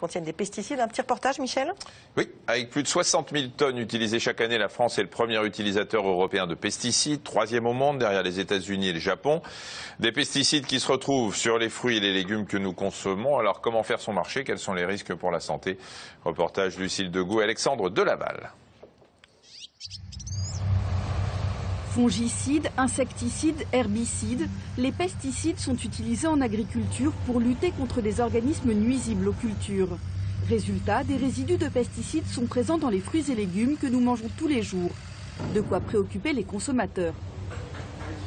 contiennent des pesticides. Un petit reportage, Michel? Oui, avec plus de 60 000 tonnes utilisées chaque année, la France est le premier utilisateur européen de pesticides, troisième au monde derrière les États-Unis et le Japon. Des pesticides qui se retrouvent sur les fruits et les légumes que nous consommons. Alors comment faire son marché? Quels sont les risques pour la santé? Reportage Lucille Degout et Alexandre Delaval. Fongicides, insecticides, herbicides, les pesticides sont utilisés en agriculture pour lutter contre des organismes nuisibles aux cultures. Résultat, des résidus de pesticides sont présents dans les fruits et légumes que nous mangeons tous les jours. De quoi préoccuper les consommateurs.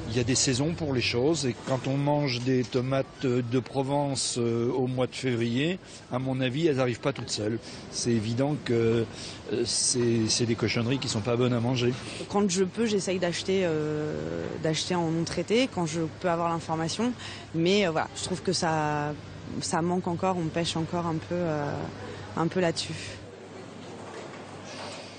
Il y a des saisons pour les choses et quand on mange des tomates de Provence au mois de février, à mon avis, elles n'arrivent pas toutes seules. C'est évident que c'est des cochonneries qui ne sont pas bonnes à manger. Quand je peux, j'essaye d'acheter en non traité, quand je peux avoir l'information. Mais voilà, je trouve que ça manque encore, on pêche encore un peu là-dessus.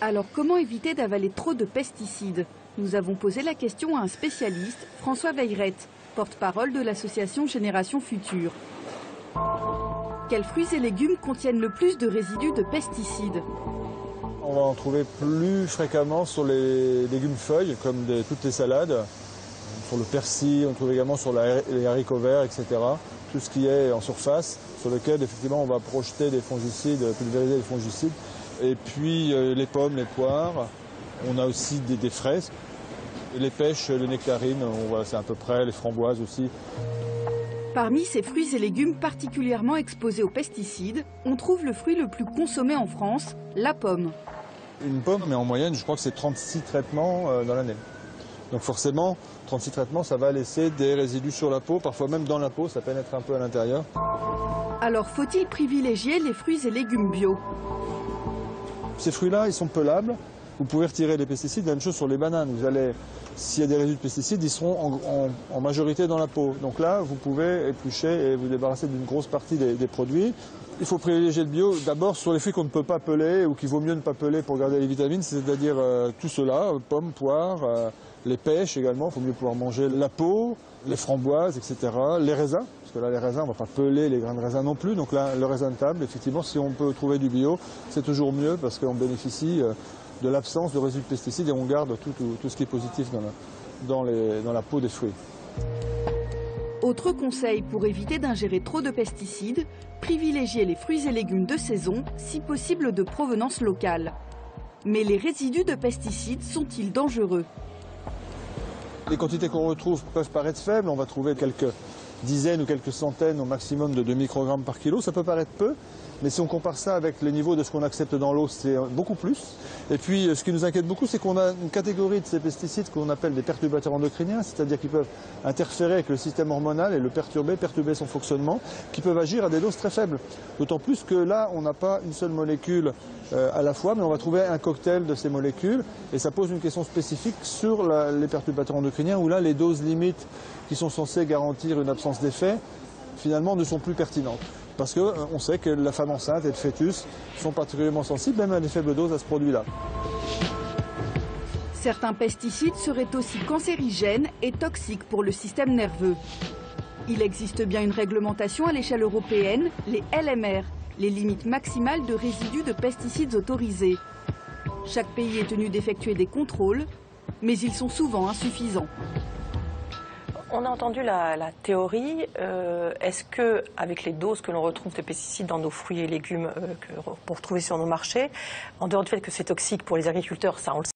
Alors comment éviter d'avaler trop de pesticides? Nous avons posé la question à un spécialiste, François Veillerette, porte-parole de l'association Génération Future. Quels fruits et légumes contiennent le plus de résidus de pesticides? On va en trouver plus fréquemment sur les légumes feuilles, comme toutes les salades, sur le persil, on trouve également sur les haricots verts, etc. Tout ce qui est en surface, sur lequel effectivement on va projeter des fongicides, pulvériser des fongicides. Et puis les pommes, les poires, on a aussi des fraises. Les pêches, les nectarines, c'est à peu près, les framboises aussi. Parmi ces fruits et légumes particulièrement exposés aux pesticides, on trouve le fruit le plus consommé en France, la pomme. Une pomme, mais en moyenne, je crois que c'est 36 traitements dans l'année. Donc forcément, 36 traitements, ça va laisser des résidus sur la peau, parfois même dans la peau, ça pénètre un peu à l'intérieur. Alors faut-il privilégier les fruits et légumes bio? Ces fruits-là, ils sont pelables. Vous pouvez retirer les pesticides. Même chose sur les bananes. S'il y a des résidus de pesticides, ils seront en majorité dans la peau. Donc là, vous pouvez éplucher et vous débarrasser d'une grosse partie des produits. Il faut privilégier le bio d'abord sur les fruits qu'on ne peut pas peler ou qu'il vaut mieux ne pas peler pour garder les vitamines, c'est-à-dire tout cela, pommes, poires, les pêches également, il faut mieux pouvoir manger la peau, les framboises, etc., les raisins, parce que là les raisins, on ne va pas peler les grains de raisin non plus, donc là le raisin de table, effectivement, si on peut trouver du bio, c'est toujours mieux parce qu'on bénéficie de l'absence de résidus de pesticides et on garde tout ce qui est positif dans la peau des fruits. Autre conseil pour éviter d'ingérer trop de pesticides, privilégier les fruits et légumes de saison, si possible de provenance locale. Mais les résidus de pesticides sont-ils dangereux? Les quantités qu'on retrouve peuvent paraître faibles, on va trouver quelques dizaines ou quelques centaines au maximum de 2 microgrammes par kilo, ça peut paraître peu. Mais si on compare ça avec les niveaux de ce qu'on accepte dans l'eau, c'est beaucoup plus. Et puis ce qui nous inquiète beaucoup, c'est qu'on a une catégorie de ces pesticides qu'on appelle des perturbateurs endocriniens, c'est-à-dire qu'ils peuvent interférer avec le système hormonal et le perturber son fonctionnement, qui peuvent agir à des doses très faibles. D'autant plus que là, on n'a pas une seule molécule à la fois, mais on va trouver un cocktail de ces molécules. Et ça pose une question spécifique sur les perturbateurs endocriniens, où là, les doses limites qui sont censées garantir une absence d'effet, finalement, ne sont plus pertinentes. Parce qu'on sait que la femme enceinte et le fœtus sont particulièrement sensibles, même à des faibles doses, à ce produit-là. Certains pesticides seraient aussi cancérigènes et toxiques pour le système nerveux. Il existe bien une réglementation à l'échelle européenne, les LMR, les limites maximales de résidus de pesticides autorisés. Chaque pays est tenu d'effectuer des contrôles, mais ils sont souvent insuffisants. On a entendu la théorie. Est-ce que, avec les doses que l'on retrouve de pesticides dans nos fruits et légumes pour retrouver sur nos marchés, en dehors du fait que c'est toxique pour les agriculteurs, ça on le sait,